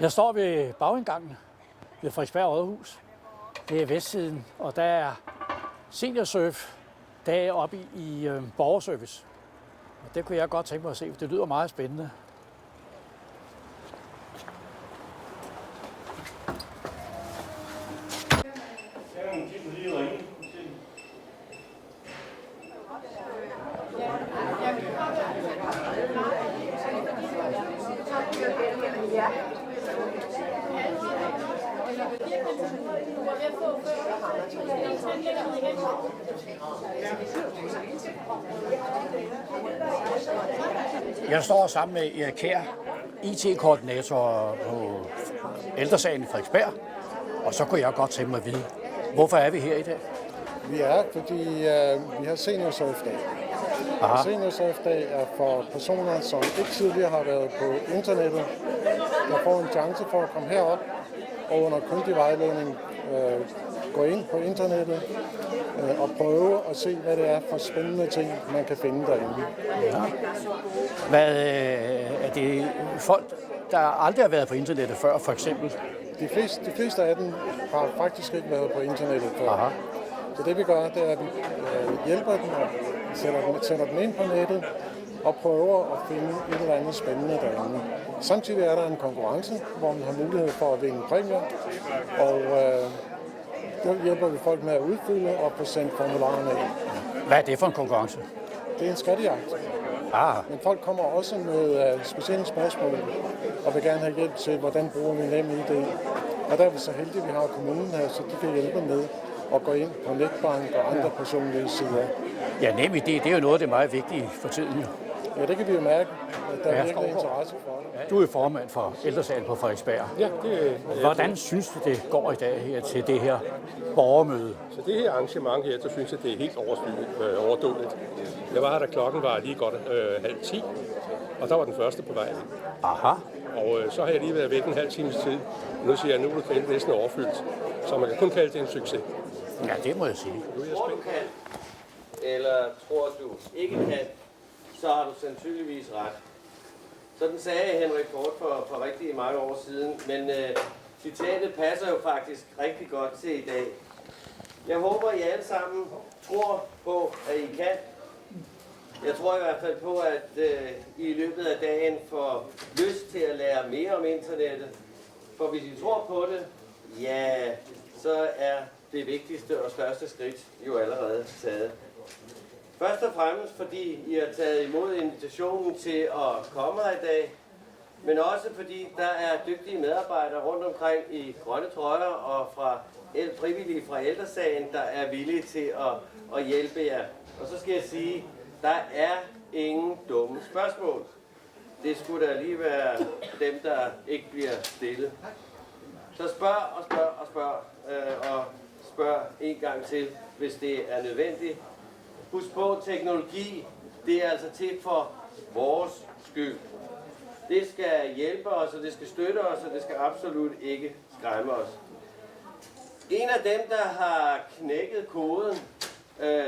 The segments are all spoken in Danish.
Jeg står ved bagindgangen ved Frederiksberg Rådhus. Det er vestsiden, og der er seniorsurf dag oppe i borgerservice. Og det kunne jeg godt tænke mig at se, for det lyder meget spændende. Jeg står sammen med Erik Kjær, IT-koordinator på Ældresagen i Frederiksberg, og så kunne jeg godt tænke mig at vide, hvorfor er vi her i dag? Vi er, fordi vi har seniorsurfdag. Seniorsurfdag er for personer, som ikke tidligere har været på internettet, der får en chance for at komme herop og under kyndig vejledning gå ind på internettet og prøve at se, hvad det er for spændende ting, man kan finde derinde. Ja. Hvad er det folk, der aldrig har været på internettet før, for eksempel? De fleste af dem har faktisk ikke været på internettet før. Aha. Så det vi gør, det er, at vi hjælper dem og sætter dem ind på nettet og prøver at finde et eller andet spændende derinde. Samtidig er der en konkurrence, hvor man har mulighed for at vinde præmier, og der hjælper vi folk med at udfylde og få sendt formularerne ind. Hvad er det for en konkurrence? Det er en skattejagt. Men folk kommer også med specielle spørgsmål og vil gerne have hjælp til, hvordan bruger vi NemID. Og der er vi så heldige, at vi har kommunen her, så de kan hjælpe med at gå ind på netbank og andre personlige sider. Ja, NemID, det er jo noget af det meget vigtige for tiden. Ja, det kan vi jo mærke, at der er virkelig interesse for det. Du er formand for Ældresagen på Frederiksberg. Ja, det er. Hvordan synes du, det går i dag her til det her borgermøde? Så det her arrangement her, så synes jeg, det er helt overdådigt. Jeg var her, da klokken var lige godt 9:30, og der var den første på vej. Aha. Og så har jeg lige været væk en halv times tid. Nu siger jeg, nu er det næsten overfyldt. Så man kan kun kalde det en succes. Ja, det må jeg sige. Tror du kan, eller tror du ikke kan, så har du sandsynligvis ret. Sådan sagde Henrik Ford for rigtig mange år siden, men citatet passer jo faktisk rigtig godt til i dag. Jeg håber, I alle sammen tror på, at I kan. Jeg tror i hvert fald på, at I i løbet af dagen får lyst til at lære mere om internettet. For hvis I tror på det, ja, så er det vigtigste og største skridt jo allerede taget. Først og fremmest fordi I har taget imod invitationen til at komme her i dag, men også fordi der er dygtige medarbejdere rundt omkring i grønne trøjer og fra frivillige fra Ældresagen, der er villige til at hjælpe jer. Og så skal jeg sige, der er ingen dumme spørgsmål. Det skulle da lige være dem, der ikke bliver stillet. Så spørg en gang til, hvis det er nødvendigt. Husk på, teknologi, det er altså til for vores skyld. Det skal hjælpe os, og det skal støtte os, og det skal absolut ikke skræmme os. En af dem, der har knækket koden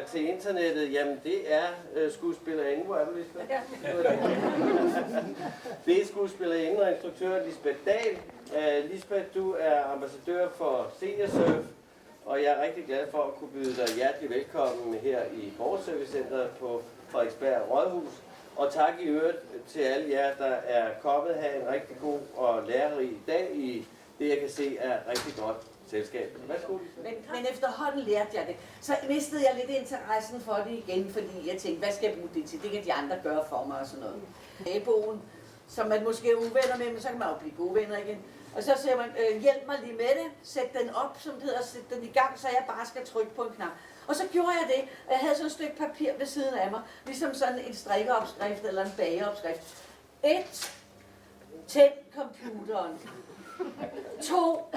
til internettet, jamen det er skuespillerinde. Hvor er du, Lisbeth? Ja. Det er skuespillerinde og instruktør Lisbeth Dahl. Lisbeth, du er ambassadør for Seniorsurf, og jeg er rigtig glad for at kunne byde dig hjertelig velkommen her i Borgerservicecentret på Frederiksberg Rådhus. Og tak i øvrigt til alle jer, der er kommet her en rigtig god og lærerig dag i det, jeg kan se er rigtig godt selskab. Værsgo. Men efterhånden lærte jeg det. Så mistede jeg lidt interessen for det igen, fordi jeg tænkte, hvad skal jeg bruge det til? Det kan de andre gøre for mig og sådan noget. Naboen, som man måske er uvenner med, men så kan man jo blive gode venner igen. Og så siger man, hjælp mig lige med det, sæt den op, som det hedder, sæt den i gang, så jeg bare skal trykke på en knap. Og så gjorde jeg det, og jeg havde sådan et stykke papir ved siden af mig, ligesom sådan en strikkeopskrift eller en bageopskrift. 1. Tænd computeren. 2.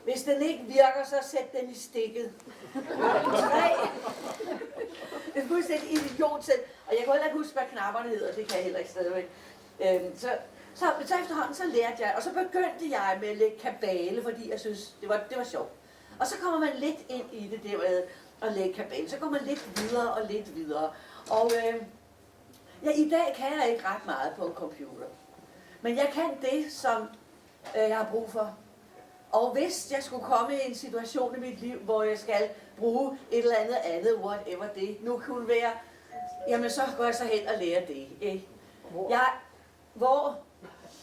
Hvis den ikke virker, så sæt den i stikket. 3. Det er fuldstændig idiotsæt. Og jeg kan heller ikke huske, hvad knapperne hedder, det kan jeg heller ikke stadigvæk. Så efterhånden så lærte jeg, og så begyndte jeg med at lægge kabale, fordi jeg synes, det var sjovt. Og så kommer man lidt ind i det der med at lægge kabale, så går man lidt videre og lidt videre. Og ja, i dag kan jeg ikke ret meget på en computer. Men jeg kan det, som jeg har brug for. Og hvis jeg skulle komme i en situation i mit liv, hvor jeg skal bruge et eller andet, whatever det nu kunne være, jamen så går jeg så hen og lærer det. Ikke?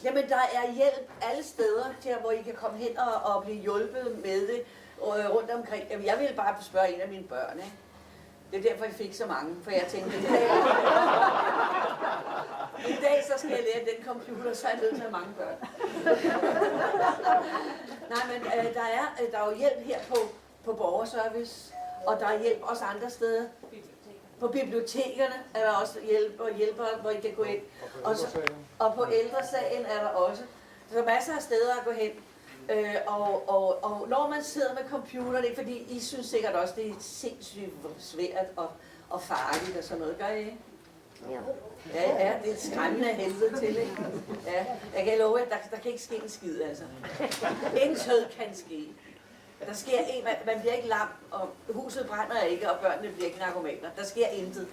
Jamen der er hjælp alle steder, til, hvor I kan komme hen og blive hjulpet med det rundt omkring. Jamen, jeg ville bare spørge en af mine børn. Ikke? Det er derfor, jeg fik så mange, for jeg tænkte, i dag så skal jeg lære den computer, så er jeg nødt til at have mange børn. Nej, men der er jo hjælp her på borgerservice, og der er hjælp også andre steder. På bibliotekerne er der også hjælper, hvor I kan gå ind. Og på ældresagen er der også. Der er masser af steder at gå hen. Og når man sidder med computeren, ikke, fordi I synes sikkert også, det er sindssygt svært og farligt og sådan noget, gør I ikke? Ja, det er skræmmende af helvede til, ikke? Ja, jeg kan love, at der kan ikke ske en skid, altså. Intet kan ske. Der sker man bliver ikke lam, og huset brænder ikke, og børnene bliver ikke narkomaner. Der sker intet.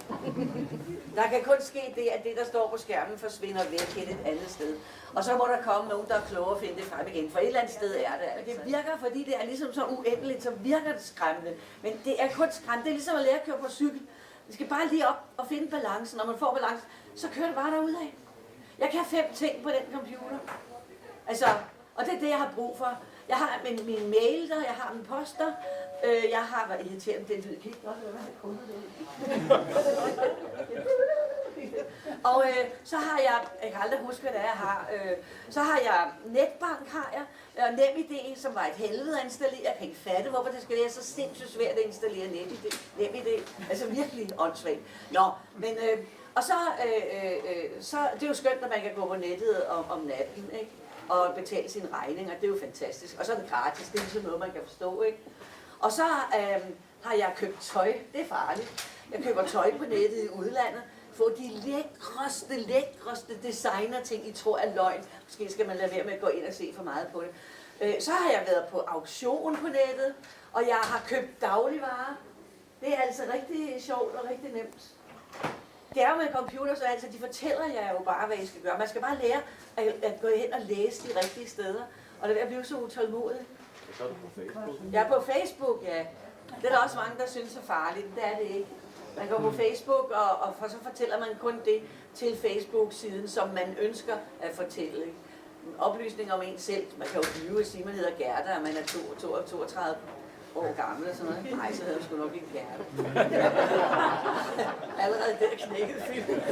Der kan kun ske det, at det, der står på skærmen, forsvinder væk hen et andet sted. Og så må der komme nogen, der er klogere at finde det frem igen. For et eller andet sted er det. Altså. Det virker, fordi det er ligesom så uendeligt, så virker det skræmmende. Men det er kun skræmmende. Det er ligesom at lære at køre på cykel. Vi skal bare lige op og finde balancen. Når man får balancen, så kører det bare derudad. Jeg kan 5 ting på den computer. Altså, og det er det, jeg har brug for. Jeg har min mail der, jeg har min poster, jeg har, hvad irriterende, den lyd, kan ikke godt høre, hvad jeg har kunnet det. Og så har jeg kan aldrig huske, hvad det er, jeg har, så har jeg netbank, har jeg, og NemID, som var et helvede at installere. Jeg kan ikke fatte, hvorfor det skal være så sindssygt svært at installere NemID. Altså virkelig åndssvagt. Nå, men, og så det er jo skønt, at man kan gå på nettet om natten, ikke? Og betale sine regninger, det er jo fantastisk. Og så er det gratis, det er ligesom noget, man kan forstå, ikke? Og så har jeg købt tøj, det er farligt. Jeg køber tøj på nettet i udlandet, få de lækreste designer-ting, I tror er løgn. Måske skal man lade være med at gå ind og se for meget på det. Så har jeg været på auktion på nettet, og jeg har købt dagligvarer. Det er altså rigtig sjovt og rigtig nemt. Det er jo med computer, så altså, de fortæller jer jo bare, hvad I skal gøre. Man skal bare lære at gå hen og læse de rigtige steder. Og det er ved at blive så utålmodig. Så er du på Facebook? Jeg er på Facebook, ja. Det er der også mange, der synes er farligt. Det er det ikke. Man går på Facebook, og så fortæller man kun det til Facebook-siden, som man ønsker at fortælle. Ikke? Oplysning om en selv. Man kan jo blive og sige, at man hedder Gerda, og man er 32 år gammel og sådan noget. Nej, så havde jeg sgu nok ikke Gerda. Allerede der knækkede filmen.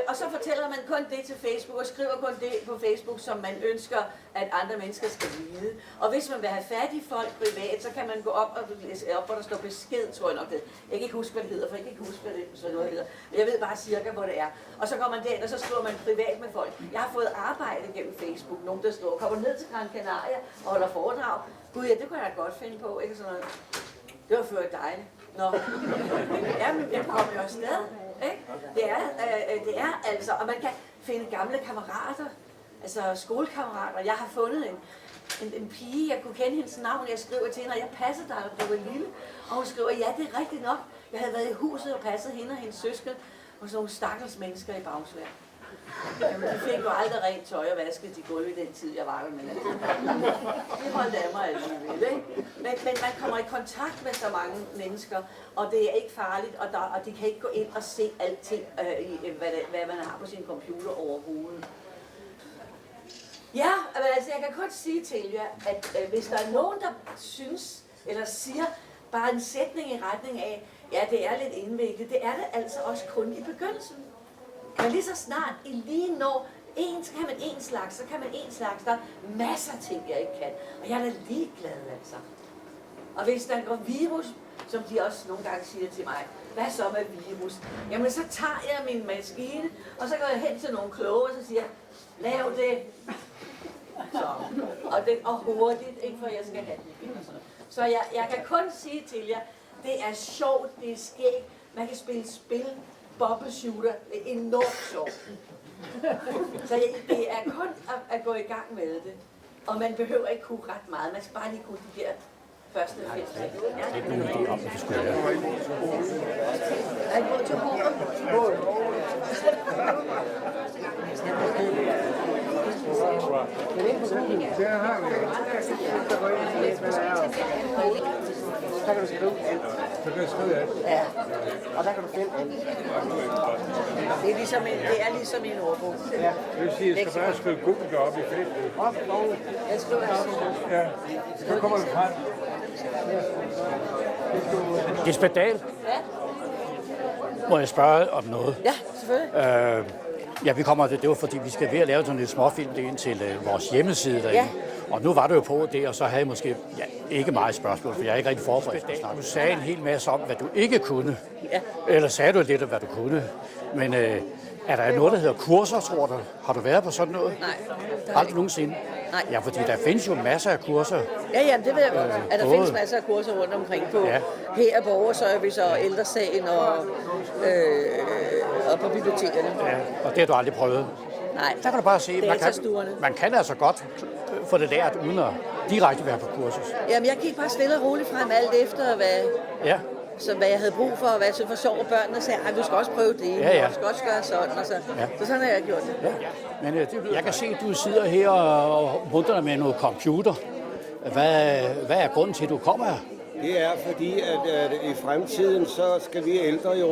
Og så fortæller man kun det til Facebook og skriver kun det på Facebook, som man ønsker, at andre mennesker skal vide. Og hvis man vil have fat i folk privat, så kan man gå op og læse op, hvor der står besked, tror jeg nok det. Jeg kan ikke huske, hvad det hedder, for jeg kan ikke huske, hvad det sådan noget hedder. Men jeg ved bare cirka, hvor det er. Og så går man derind, og så skriver man privat med folk. Jeg har fået arbejde gennem Facebook. Nogen, der står, kommer ned til Gran Canaria og holder foredrag. Gud ja, det kunne jeg da godt finde på, ikke sådan noget. Det var før dejligt. Nå. Jamen, jeg kommer jo afsted. Ikke? Det er altså, og man kan finde gamle kammerater, altså skolekammerater. Jeg har fundet en pige, jeg kunne kende hendes navn, jeg skriver til hende, og jeg passede dig, da du var lille. Og hun skriver, ja, det er rigtigt nok. Jeg havde været i huset og passet hende og hendes søskende, og sådan nogle stakkels mennesker i Bagsværd. Jamen, de fik jo aldrig rent tøj og vasket de gulv i den tid, jeg var der, men altså. Det holdt af mig alligevel, ikke? Men man kommer i kontakt med så mange mennesker, og det er ikke farligt, og de kan ikke gå ind og se alting, hvad man har på sin computer overhovedet. Ja, altså jeg kan kun sige til jer, at hvis der er nogen, der synes, eller siger bare en sætning i retning af, ja, det er lidt indviklet, det er det altså også kun i begyndelsen. Men lige så snart I lige når så kan man en slags, så kan man en slags. Der er masser af ting, jeg ikke kan. Og jeg er da ligeglad, altså. Og hvis der går virus, som de også nogle gange siger til mig, hvad så med virus? Jamen, så tager jeg min maskine, og så går jeg hen til nogle kloge, og så siger jeg, lav det. Så. Og hurtigt, ikke for jeg skal have den. Så jeg kan kun sige til jer, det er sjovt, det er skægt, man kan spille spil, bubble shooter, det er enormt sjovt. Så det er kun at gå i gang med det. Og man behøver ikke kunne ret meget, man skal bare lige kunne de der første 5 ting. Ja. Der har vi jo. Så kan du skrive alt. Så kan jeg skrive alt. Ja, og der kan du finde alt. Det er ligesom en ordbog. Ja, det vil sige, at jeg skal bare skrive Google deroppe i feltet. Jeg skriver Ja, så kommer det frem. Lisbeth Dahl, må jeg spørge om noget? Ja, selvfølgelig. Ja, vi kommer det var fordi, vi skal ved at lave sådan et småfilm ind til vores hjemmeside derinde. Ja. Og nu var det jo på det, og så havde jeg måske ikke meget spørgsmål, for jeg er ikke rigtig forberedt på at snakke. Du sagde en hel masse om, hvad du ikke kunne. Ja. Eller sagde du lidt om, hvad du kunne. Men er der noget, der hedder kurser, tror du? Har du været på sådan noget? Nej. Aldrig nogensinde? Nej. Ja, fordi der findes jo masser af kurser. Ja, det ved jeg godt. At der både- findes masser af kurser rundt omkring på Ja. her borgerservice og ældresagen og på bibliotekerne. Ja, og det har du aldrig prøvet. Nej, Der kan du bare se, datastuerne. man kan altså godt få det lært, uden at direkte være på kursus. Jamen, jeg gik bare stille og roligt frem alt efter, Ja, hvad jeg havde brug for, og hvad jeg synes var sjovt. Børnene sagde, at du skal også prøve det, Ja. og du skal også gøre sådan, og så. Så sådan har jeg gjort det. ja. Men jeg kan se, at du sidder her og mundrer dig med noget computer. Hvad er grunden til, at du kommer her? Det er fordi, at i fremtiden, så skal vi ældre jo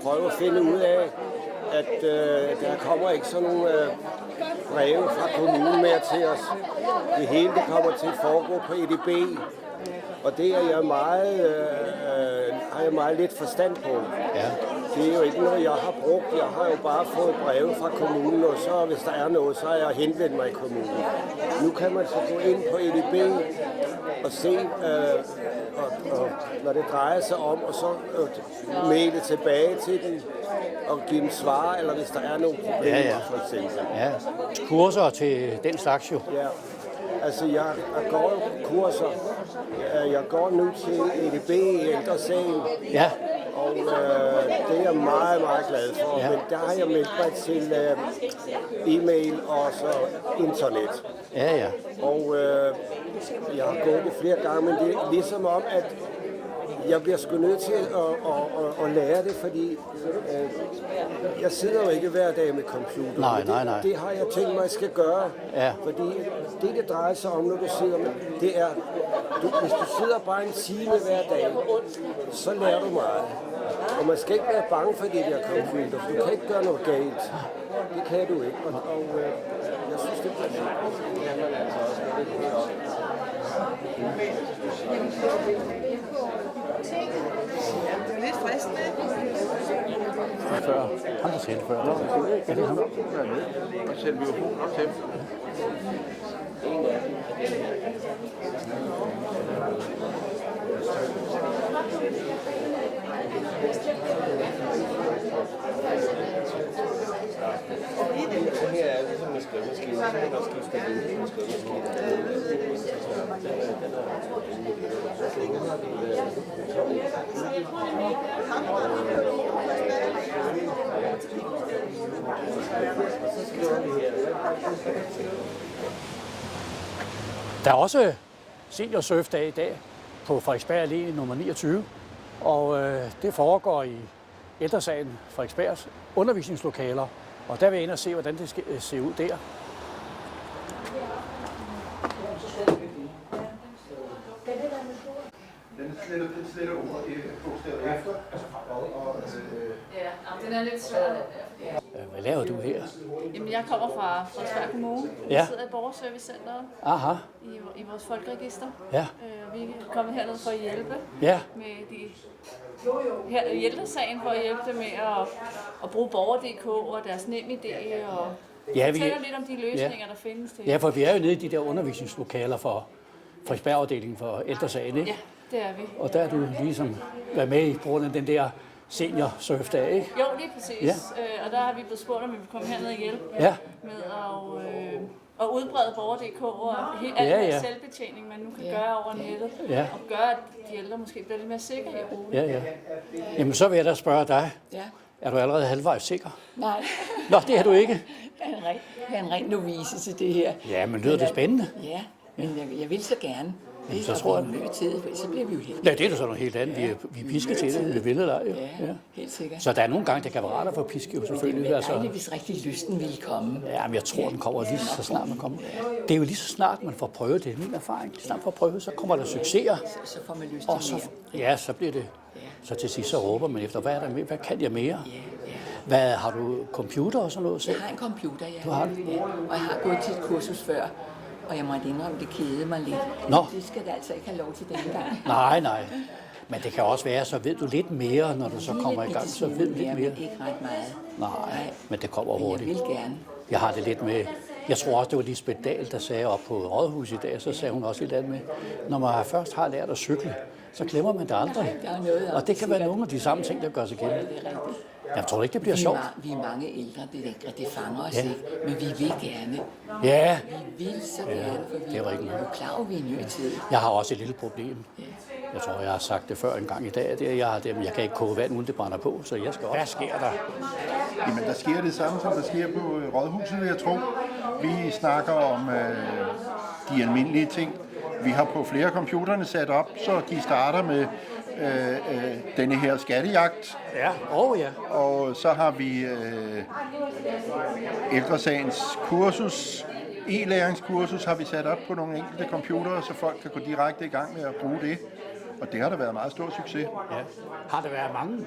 prøve at finde ud af, at der kommer ikke sådan nogle breve fra kommunen mere til os. Det hele det kommer til at foregå på EDB, og det er jeg har jeg meget lidt forstand på. Ja. Det er jo ikke noget, jeg har brugt. Jeg har jo bare fået breve fra kommunen, og så hvis der er noget, så har jeg henvendt mig i kommunen. Nu kan man så gå ind på EDB og se, og når det drejer sig om, og så maile tilbage til dem og give dem svar, eller hvis der er nogle problemer, for eksempel. Ja, kurser til den slags jo. Ja, altså jeg går jo kurser. Jeg går nu til EDB i ældresagen. Ja, Og det er jeg meget, meget glad for. Ja. Men der har jeg meldt mig til e-mail og så internet. ja. Og jeg har gået det flere gange, men det er ligesom om, at jeg bliver sgu nødt til at lære det, fordi jeg sidder jo ikke hver dag med computer. Nej. Det har jeg tænkt mig, at jeg skal gøre. Ja. Fordi det drejer sig om, når du sidder med, det er, hvis du sidder bare en time hver dag, så lærer du meget. Og man skal ikke være bange for det der computer, for du kan ikke gøre noget galt. Det kan du ikke. Og jeg synes, det er Det er lidt fristende. Før. Han har talt før. Er det ham? Og sætte mikrofonen op til dem. Det her er ligesom en skrivemaskine, så kan man skifte det ud med skrivemaskine. Der er også seniorsurfdag i dag på Frederiksberg Allé nummer 29, og det foregår i ældresagen Frederiksbergs undervisningslokaler, og der vil jeg ind og se, hvordan det skal se ud der. Den sletter ordet bogstavet efter. Ja, den er lidt svær, den der. Hvad laver du her? Jamen, jeg kommer fra Frederiksberg Kommune. Ja. Jeg sidder i Borgerservicecenteret Aha, i vores folkeregister. ja, Vi er kommet herned for at hjælpe ja, med hjælpesagen for at hjælpe dem med at bruge Borger.dk og deres NemID og Ja, fortælle lidt om de løsninger, der findes til. ja, for vi er jo nede i de der undervisningslokaler for Frederiksberg-afdelingen for ældresagen, ikke? Ja, det er vi. Og der er du ligesom været med i grund af den der seniorsurfdag, ikke? Jo, lige præcis. Ja. Og der har vi blevet spurgt, om vi vil komme herned og hjælpe Ja, med at udbrede Borger.dk og al Ja, den ja. selvbetjening, man nu kan gøre over nettet. Ja. Og gøre, at de ældre måske bliver lidt mere sikre i at bruge det. ja. Jamen, så vil jeg da spørge dig. Ja. Er du allerede halvvejs sikker? Nej, Nå, det er du ikke. jeg er en ren novice til det her. Ja, men lyder det spændende? Ja, men jeg vil så gerne. Jamen, så tror jeg. Så bliver vi jo helt. Ja, det er jo sådan noget helt andet. Vi er pisket til det, vi vil eller ej. Ja, helt sikkert. Så der er nogle gange, det kan være rart at få piske, jo selvfølgelig. Det er dejligt, hvis rigtig lysten ville komme. Ja, men jeg tror, den kommer lige så snart man kommer. Det er jo lige så snart, man får prøvet det. Min erfaring. Lige snart man får prøvet, så kommer der succeser. Så får man lyst Og til så, mere. ja, så bliver det. Så til sidst så råber man efter, hvad er der med? Hvad kan jeg mere? Hvad, har du computer og sådan noget selv? Jeg har en computer, ja. Du har den? Ja. Og jeg har gået til et kursus før, og jeg måtte indrømme, det kede mig lidt. Nå. Det skal det altså ikke have lov til denne gang. Nej. Men det kan også være, så ved du lidt mere, når du så kommer i gang, så ved du lidt mere. Men ikke ret meget. Nej, men det kommer Men jeg hurtigt. vil gerne. Jeg har det lidt med, jeg tror også, det var Lisbeth Dahl, der sagde op på Rådhus i dag, så sagde hun også lidt andet med, når man først har lært at cykle, så glemmer man det aldrig. Der er noget, Og det kan være nogle af de samme ting, der gør sig gældende. Det er rigtigt. Jeg tror ikke, det bliver sjovt. Vi er mange ældre, det fanger os ikke, men vi vil gerne. Ja, Vi vil så gerne, for vi det er rigtigt. jo klar over, vi er i ny tid. jeg har også et lille problem. Jeg tror, jeg har sagt det før en gang i dag, det er, jeg kan ikke koge vand, uden det brænder på, så jeg skal også. Hvad sker der? Jamen, der sker det samme, som der sker på Rådhuset, vil jeg tro. Vi snakker om de almindelige ting. Vi har på flere computerne sat op, så de starter med denne her skattejagt. Ja, ja. Og så har vi ældresagens kursus, e-læringskursus har vi sat op på nogle enkelte computere, så folk kan gå direkte i gang med at bruge det. Og det har da været meget stor succes. Ja. Har der været mange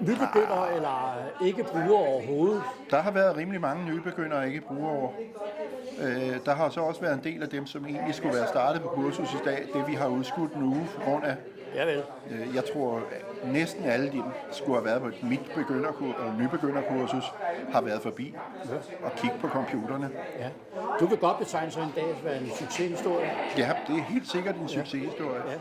nybegyndere eller ikke brugere overhovedet? Der har været rimelig mange nybegyndere og ikke brugere. Der har så også været en del af dem, som egentlig skulle være startet på kursus i dag, det vi har udskudt en uge på grund af. Ja vel. Jeg tror, at næsten alle de skulle have været på et nybegynderkursus, har været forbi og kigge på computerne. Ja. Du vil godt betegne så en dag at være en succeshistorie? Ja, det er helt sikkert en succeshistorie. Ja.